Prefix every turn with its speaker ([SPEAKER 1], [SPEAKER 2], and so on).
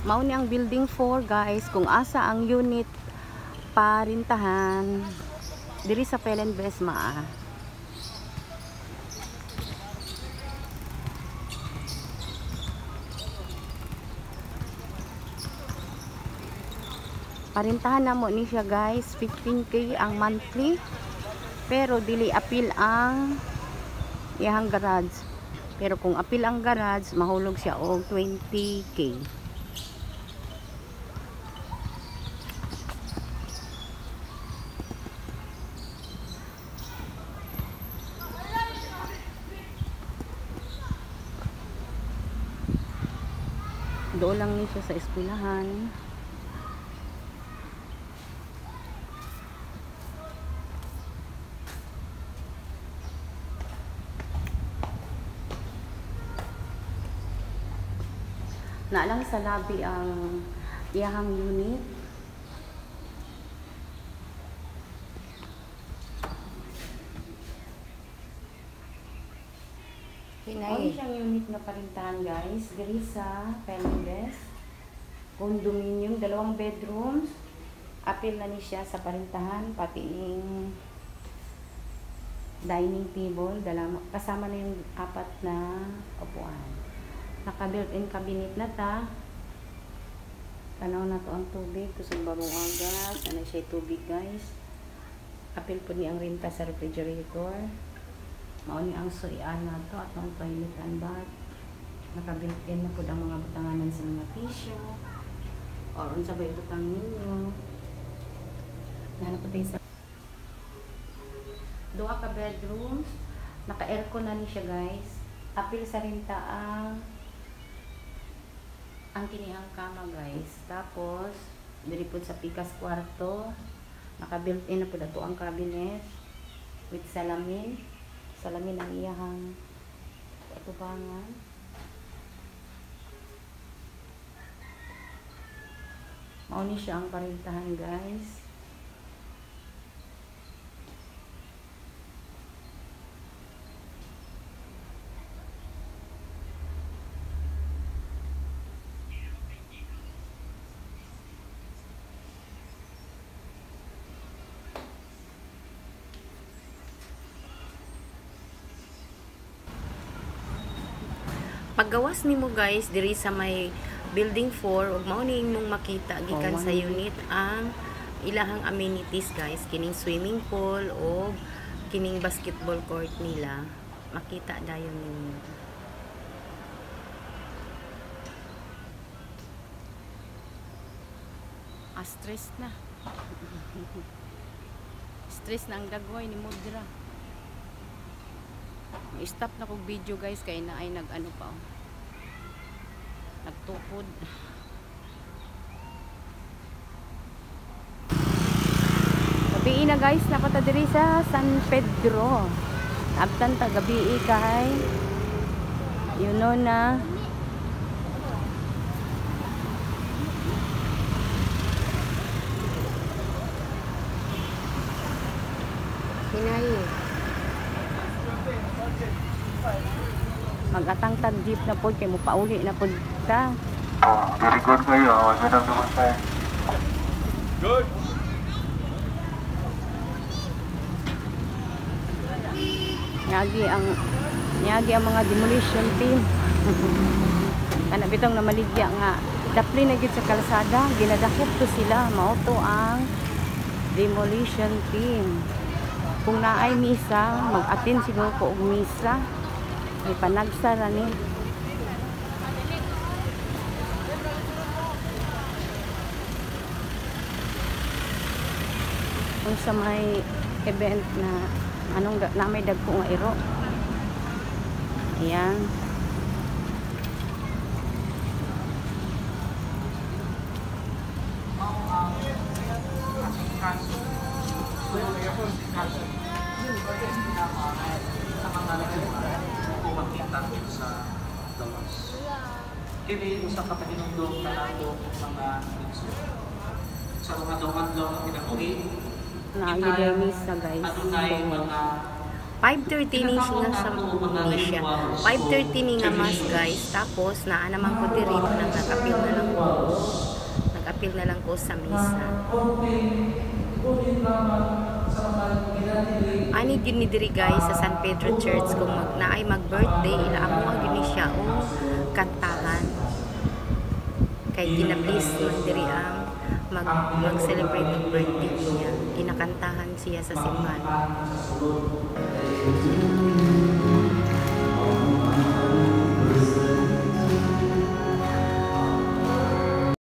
[SPEAKER 1] Mao ni ang building 4 guys, kung asa ang unit parintahan diri sa Pelen Besma. Parintahan na mo ni siya guys, 15k ang monthly, pero dili apil ang iyang garage. Pero kung apil ang garage, mahulog siya og 20k. Doon lang ni siya sa eskwelahan. Na lang sa lobby ang iyahang unit. Hinay siyang unit na parintahan guys, diri sa Pelendes condominium, 2 bedrooms. Apil na ni siya sa parintahan, pati ning dining table, kasama na yung 4 na upuan. Naka built-in cabinet na ta. Tanaw na to ang tubig, kusog bagong agas, ano siya tubig guys. Apil po ni ang renta sa refrigerator. Mao ni ang suyan na to at ang toilet and bath. Naka built-in na po ang mga butanganan sa mga tissue. Or unsa ba ibutang ninyo. Nana po tayo sa 2 ka bedrooms. Naka aircon na ni siya guys. Apil sa renta ang kinihang kama guys. Tapos diri po sa pikas kwarto, naka built-in na po dato ang cabinet with salamin. Salamin ang iyahang atubangan. Mao ni siya ang parintahan guys. Paggawas nimo guys diri sa may building 4, ug mao ni imong makita gikan sa unit ang ilahang amenities guys, kining swimming pool o kining basketball court nila. Makita dayon ninyo. Stress na. Stress na ang dagway ni Mudra. I-stop na kong video guys kay na ay nag-ano pa oh. Nagtukod. Gabi na guys, napata diri sa San Pedro. Abtan ta gabi kay you know na hinay mag-atang tag jeep na po kay mo pauli na po ta.
[SPEAKER 2] Very good kayo. Good of the time. Good.
[SPEAKER 1] Nyagi ang mga demolition team. Kana bitong na maligya nga dapli na gid sa kalsada, ginadakop to sila, mao to ang demolition team. Kung naay misa, mag-attend siguro ko og misa. May panagsara ni. Kung sa may event na anong na may dagko nga iro. Ayan.
[SPEAKER 3] Kini usa ka pahinungdong kanado mga igso. Sa mga adlaw nga pinabuhi,
[SPEAKER 1] Nagidaymis na guys.
[SPEAKER 3] adunay mga
[SPEAKER 1] 5:30 ni siya sa Indonesia. 5:30 ni nga mas guys. Tapos naa naman ko diri nang nakapil na lang ko. apil na lang ko sa misa. Ani din ni diri guys sa San Pedro Church kung naay mag-birthday ila amo ang gini siya o kantahan. Kay ginablis man diri ang mag-celebrate ng birthday niya. Ginakantahan siya sa simbahan.